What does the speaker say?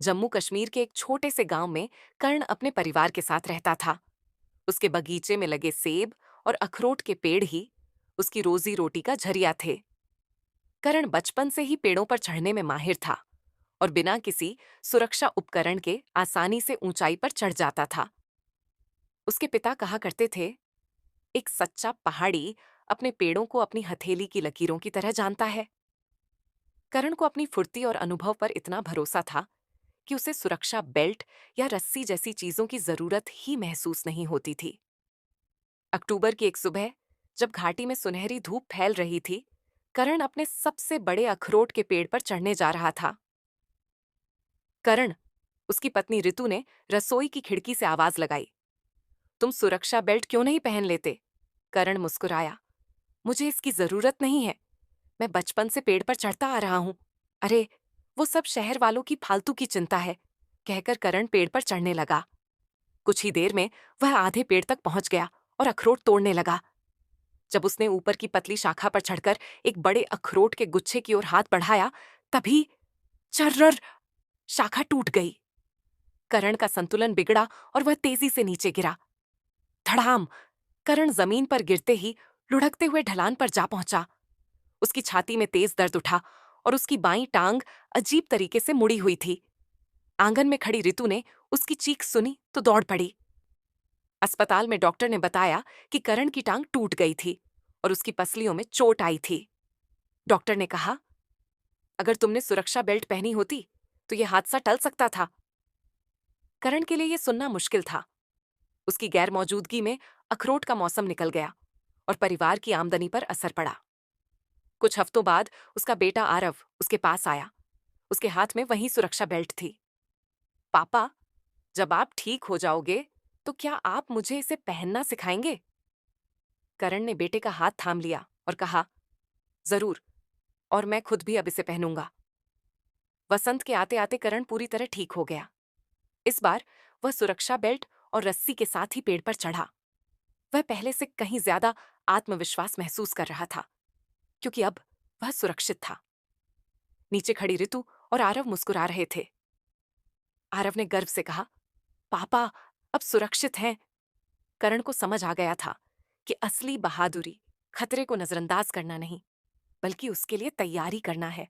जम्मू कश्मीर के एक छोटे से गांव में कर्ण अपने परिवार के साथ रहता था। उसके बगीचे में लगे सेब और अखरोट के पेड़ ही उसकी रोजी रोटी का जरिया थे। कर्ण बचपन से ही पेड़ों पर चढ़ने में माहिर था और बिना किसी सुरक्षा उपकरण के आसानी से ऊंचाई पर चढ़ जाता था। उसके पिता कहा करते थे, एक सच्चा पहाड़ी अपने पेड़ों को अपनी हथेली की लकीरों की तरह जानता है। कर्ण को अपनी फुर्ती और अनुभव पर इतना भरोसा था कि उसे सुरक्षा बेल्ट या रस्सी जैसी चीजों की जरूरत ही महसूस नहीं होती थी। अक्टूबर की एक सुबह, जब घाटी में सुनहरी धूप फैल रही थी, करण अपने सबसे बड़े अखरोट के पेड़ पर चढ़ने जा रहा था। करण, उसकी पत्नी रितु ने रसोई की खिड़की से आवाज लगाई, तुम सुरक्षा बेल्ट क्यों नहीं पहन लेते? करण मुस्कुराया, मुझे इसकी जरूरत नहीं है। मैं बचपन से पेड़ पर चढ़ता आ रहा हूं। अरे, वो सब शहर वालों की फालतू की चिंता है, कहकर करण पेड़ पर चढ़ने लगा। कुछ ही देर में वह आधे पेड़ तक पहुंच गया और अखरोट तोड़ने लगा। जब उसने ऊपर की पतली शाखा पर चढ़कर एक बड़े अखरोट के गुच्छे की ओर हाथ बढ़ाया, तभी चर्रर, शाखा टूट गई। करण का संतुलन बिगड़ा और वह तेजी से नीचे गिरा। धड़ाम! करण जमीन पर गिरते ही लुढ़कते हुए ढलान पर जा पहुंचा। उसकी छाती में तेज दर्द उठा और उसकी बाईं टांग अजीब तरीके से मुड़ी हुई थी। आंगन में खड़ी रितु ने उसकी चीख सुनी तो दौड़ पड़ी। अस्पताल में डॉक्टर ने बताया कि करण की टांग टूट गई थी और उसकी पसलियों में चोट आई थी। डॉक्टर ने कहा, अगर तुमने सुरक्षा बेल्ट पहनी होती तो यह हादसा टल सकता था। करण के लिए यह सुनना मुश्किल था। उसकी गैर मौजूदगी में अखरोट का मौसम निकल गया और परिवार की आमदनी पर असर पड़ा। कुछ हफ्तों बाद उसका बेटा आरव उसके पास आया। उसके हाथ में वही सुरक्षा बेल्ट थी। पापा, जब आप ठीक हो जाओगे तो क्या आप मुझे इसे पहनना सिखाएंगे? करण ने बेटे का हाथ थाम लिया और कहा, जरूर, और मैं खुद भी अब इसे पहनूंगा। वसंत के आते आते करण पूरी तरह ठीक हो गया। इस बार वह सुरक्षा बेल्ट और रस्सी के साथ ही पेड़ पर चढ़ा। वह पहले से कहीं ज्यादा आत्मविश्वास महसूस कर रहा था, क्योंकि अब वह सुरक्षित था। नीचे खड़ी ऋतु और आरव मुस्कुरा रहे थे। आरव ने गर्व से कहा, पापा, अब सुरक्षित हैं। करण को समझ आ गया था कि असली बहादुरी खतरे को नजरअंदाज करना नहीं, बल्कि उसके लिए तैयारी करना है।